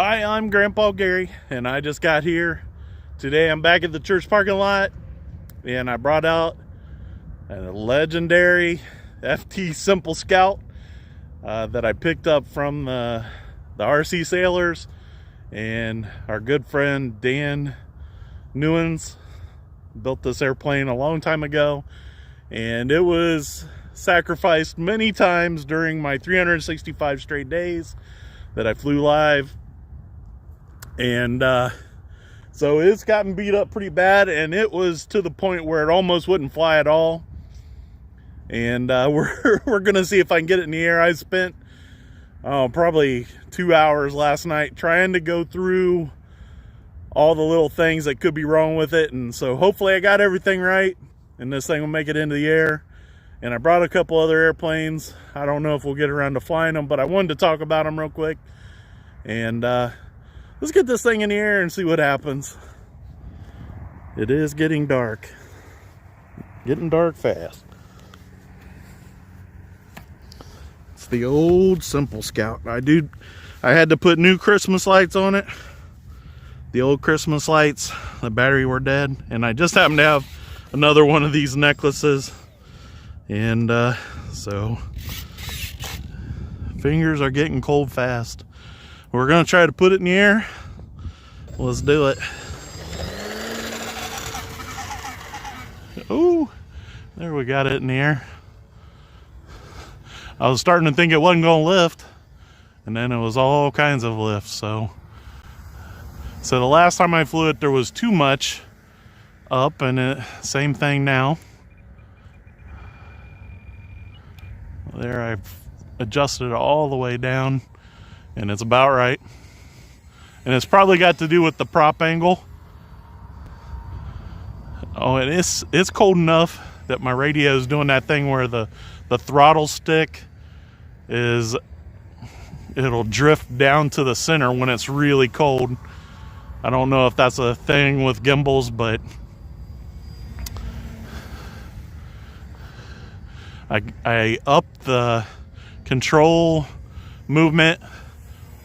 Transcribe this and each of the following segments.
Hi, I'm Grandpa Gary, and I just got here. Today I'm back at the church parking lot, and I brought out a legendary FT Simple Scout that I picked up from the RC Sailors, and our good friend Dan Newens built this airplane a long time ago, and it was sacrificed many times during my 365 straight days that I flew live. And so it's gotten beat up pretty bad, and it was to the point where it almost wouldn't fly at all. And we're gonna see if I can get it in the air. I spent probably 2 hours last night trying to go through all the little things that could be wrong with it, and so hopefully I got everything right and this thing will make it into the air. And I brought a couple other airplanes. I don't know if we'll get around to flying them, but I wanted to talk about them real quick. And let's get this thing in the air and see what happens. It is getting dark. Getting dark fast. It's the old Simple Scout. I had to put new Christmas lights on it. The old Christmas lights, the battery were dead. And I just happened to have another one of these necklaces. And so fingers are getting cold fast. We're gonna try to put it in the air. Let's do it. Oh, there, we got it in the air. I was starting to think it wasn't gonna lift, and then it was all kinds of lifts. So the last time I flew it, there was too much up, and same thing now. There, I've adjusted it all the way down, and it's about right. And it's probably got to do with the prop angle. Oh, and it's cold enough that my radio is doing that thing where the throttle stick it'll drift down to the center when it's really cold. I don't know if that's a thing with gimbals, but I upped the control movement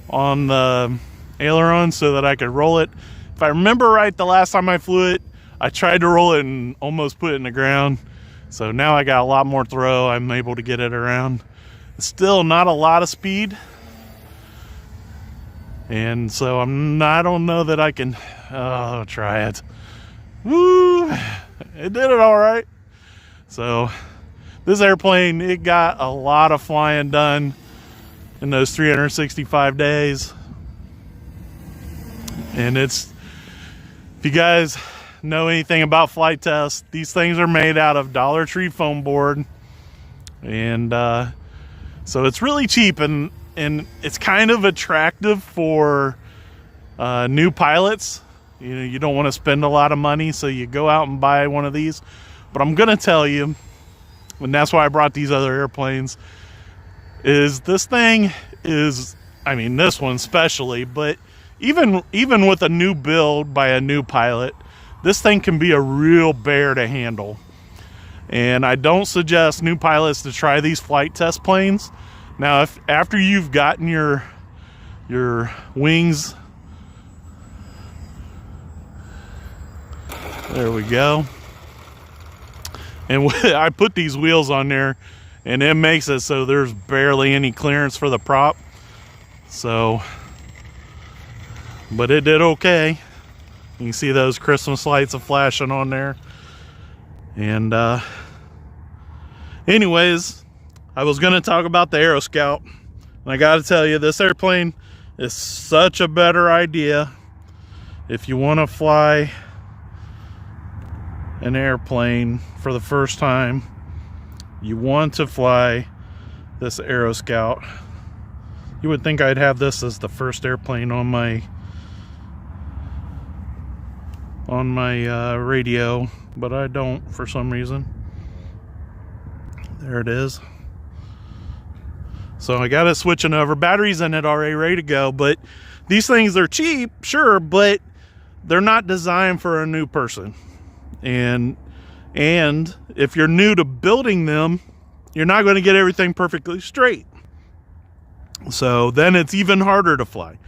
on the aileron so that I could roll it. If I remember right, the last time I flew it, I tried to roll it and almost put it in the ground. So now I got a lot more throw. I'm able to get it around. It's still not a lot of speed. And so I don't know that I can try it. Woo! It did it all right. So this airplane, it got a lot of flying done in those 365 days. And if you guys know anything about Flite Test, these things are made out of Dollar Tree foam board. And so it's really cheap, and it's kind of attractive for new pilots. You know, you don't want to spend a lot of money, so you go out and buy one of these. But I'm gonna tell you, and that's why I brought these other airplanes, is this thing is, I mean, this one especially, but even with a new build by a new pilot, this thing can be a real bear to handle. And I don't suggest new pilots to try these Flite Test planes. Now, if after you've gotten your wings, there we go. And I put these wheels on there, and it makes it so there's barely any clearance for the prop. So, but it did okay. You can see those Christmas lights are flashing on there. And anyways, I was gonna talk about the AeroScout. And I gotta tell you, this airplane is such a better idea if you wanna fly an airplane for the first time. You want to fly this AeroScout. You would think I'd have this as the first airplane on my radio, but I don't for some reason. There it is. So I got it switching over. Batteries in it already ready to go, but these things are cheap, sure, but they're not designed for a new person. And if you're new to building them, you're not going to get everything perfectly straight. So then it's even harder to fly.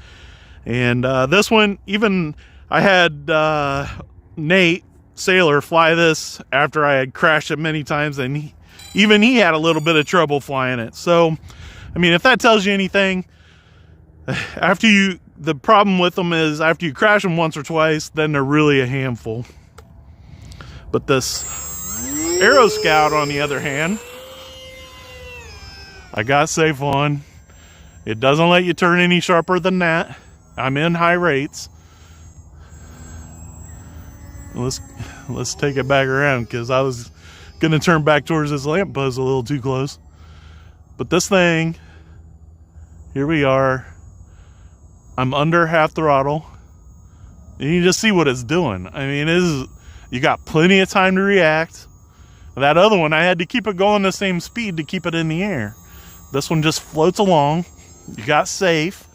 And this one, even I had Nate Sailor fly this after I had crashed it many times, and even he had a little bit of trouble flying it. So, I mean, if that tells you anything, the problem with them is after you crash them once or twice, then they're really a handful. But this AeroScout, on the other hand, I got safe on. It doesn't let you turn any sharper than that. I'm in high rates. Let's take it back around, because I was gonna turn back towards this lamppost a little too close. But this thing, here we are. I'm under half throttle, and you just see what it's doing. I mean, you got plenty of time to react. That other one, I had to keep it going the same speed to keep it in the air. This one just floats along. You got safe.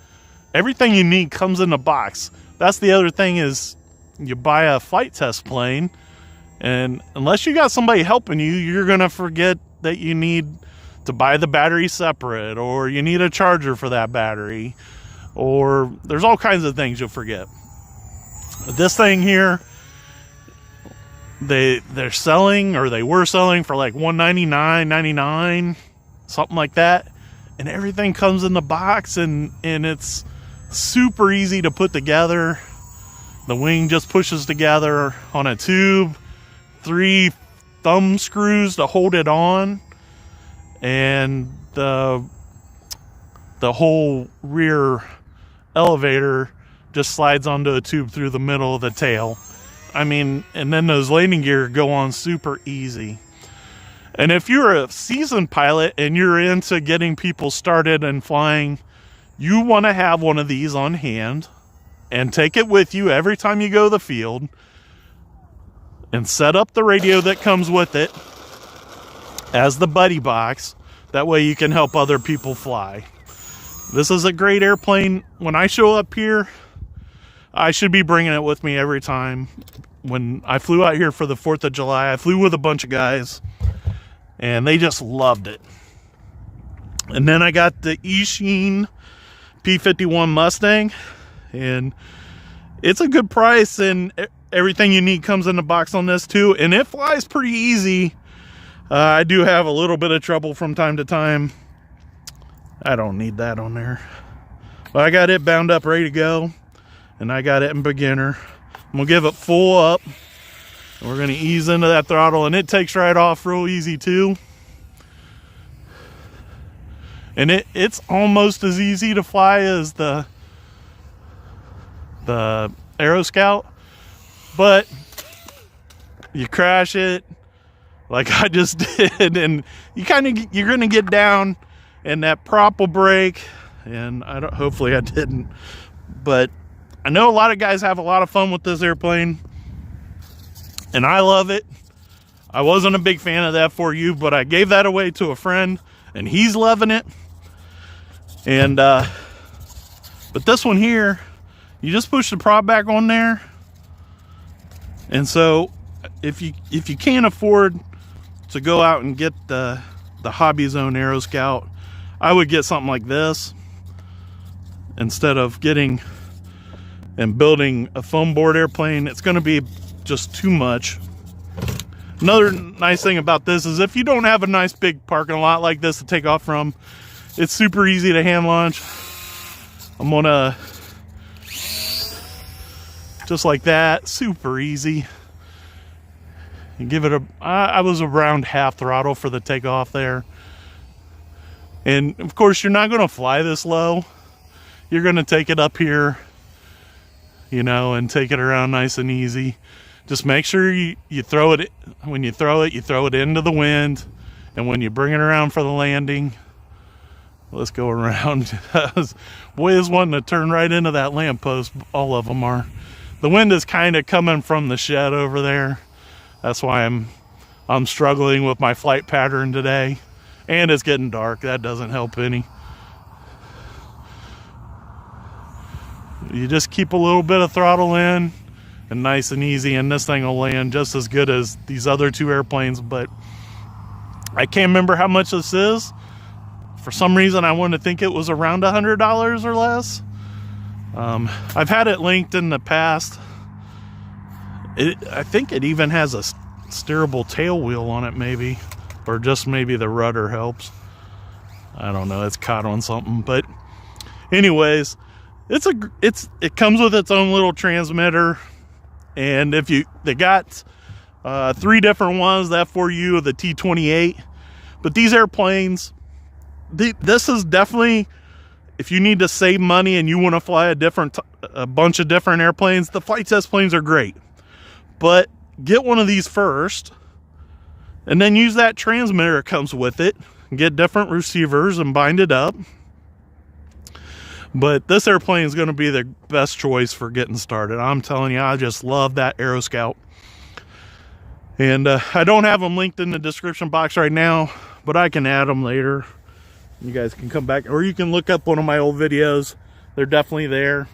Everything you need comes in the box. That's the other thing, is you buy a Flite Test plane, and unless you got somebody helping you, you're gonna forget that you need to buy the battery separate, or you need a charger for that battery, or there's all kinds of things you'll forget. This thing here, they're selling, or they were selling for like $199.99, something like that, and everything comes in the box, and it's super easy to put together. The wing just pushes together on a tube, 3 thumb screws to hold it on, and the whole rear elevator just slides onto a tube through the middle of the tail. I mean, and then those landing gear go on super easy. And if you're a seasoned pilot and you're into getting people started and flying, you want to have one of these on hand and take it with you every time you go to the field, and set up the radio that comes with it as the buddy box. That way you can help other people fly. This is a great airplane. When I show up here, I should be bringing it with me every time. When I flew out here for the 4th of July, I flew with a bunch of guys, and they just loved it. And then I got the Sheen P51 Mustang, and it's a good price, and everything you need comes in the box on this too, and it flies pretty easy. I do have a little bit of trouble from time to time. I don't need that on there, but I got it bound up, ready to go, and I got it in beginner. I'm gonna give it full up, and we're gonna ease into that throttle, and it takes right off real easy too. And it's almost as easy to fly as the AeroScout, but you crash it like I just did, and you're gonna get down, and that prop will break. And hopefully I didn't, but I know a lot of guys have a lot of fun with this airplane, and I love it. I wasn't a big fan of that for you, but I gave that away to a friend, and he's loving it. And but this one here, you just push the prop back on there. And so if you can't afford to go out and get the Hobby Zone AeroScout, I would get something like this instead of getting and building a foam board airplane. It's going to be just too much. Another nice thing about this is if you don't have a nice big parking lot like this to take off from, it's super easy to hand launch. I'm gonna, just like that, super easy. And give it I was around half throttle for the takeoff there. And of course, you're not gonna fly this low. You're gonna take it up here, you know, and take it around nice and easy. Just make sure you throw it, when you throw it into the wind. And when you bring it around for the landing, let's go around. Boy is wanting to turn right into that lamppost. All of them are. The wind is kind of coming from the shed over there. That's why I'm struggling with my flight pattern today. And it's getting dark. That doesn't help any. You just keep a little bit of throttle in, and nice and easy, and this thing will land just as good as these other two airplanes. But I can't remember how much this is. For some reason, I wanted to think it was around $100 or less. I've had it linked in the past. I think it even has a steerable tail wheel on it, maybe, or just maybe the rudder helps. I don't know. It's caught on something, but anyways, it comes with its own little transmitter, and they got 3 different ones, the F4U, the T28. But these airplanes, this is definitely, if you need to save money and you want to fly a bunch of different airplanes, the Flite Test planes are great. But get one of these first, and then use that transmitter that comes with it, and get different receivers and bind it up. But this airplane is going to be the best choice for getting started. I'm telling you, I just love that AeroScout. And I don't have them linked in the description box right now, but I can add them later. You guys can come back, or you can look up one of my old videos. They're definitely there.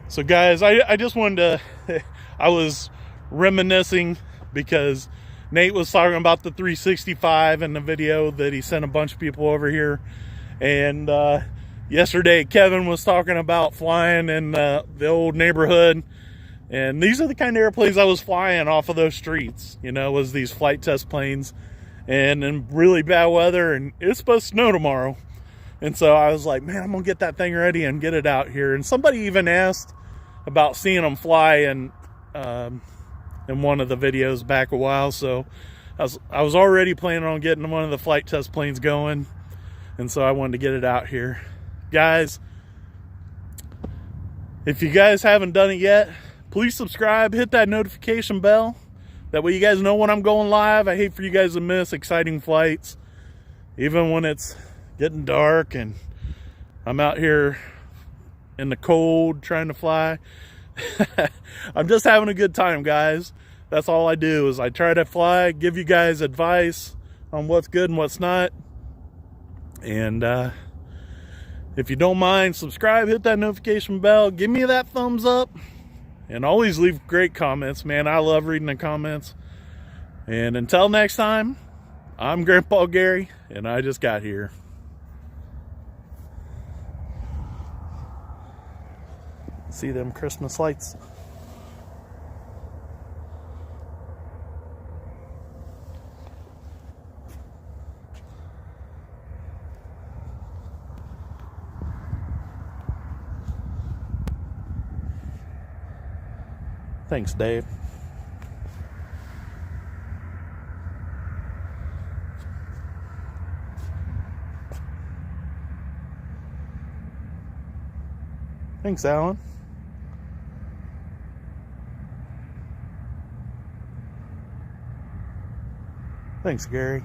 So guys, I just wanted to, I was reminiscing because Nate was talking about the 365 in the video that he sent a bunch of people over here. And yesterday Kevin was talking about flying in the old neighborhood. And these are the kind of airplanes I was flying off of those streets, you know, was these Flite Test planes. And in really bad weather, and it's supposed to snow tomorrow. And so I was like, man, I'm gonna get that thing ready and get it out here. And somebody even asked about seeing them fly in one of the videos back a while. So I was already planning on getting one of the Flite Test planes going, and so I wanted to get it out here. Guys, if you guys haven't done it yet, please subscribe, hit that notification bell. That way you guys know when I'm going live. I hate for you guys to miss exciting flights, even when it's getting dark and I'm out here in the cold trying to fly. I'm just having a good time, guys. That's all I do, is I try to fly, give you guys advice on what's good and what's not. And if you don't mind, subscribe, hit that notification bell, give me that thumbs up, and always leave great comments, man. I love reading the comments. And until next time, I'm Grandpa Gary, and I just got here. See them Christmas lights? Thanks, Dave. Thanks, Alan. Thanks, Gary.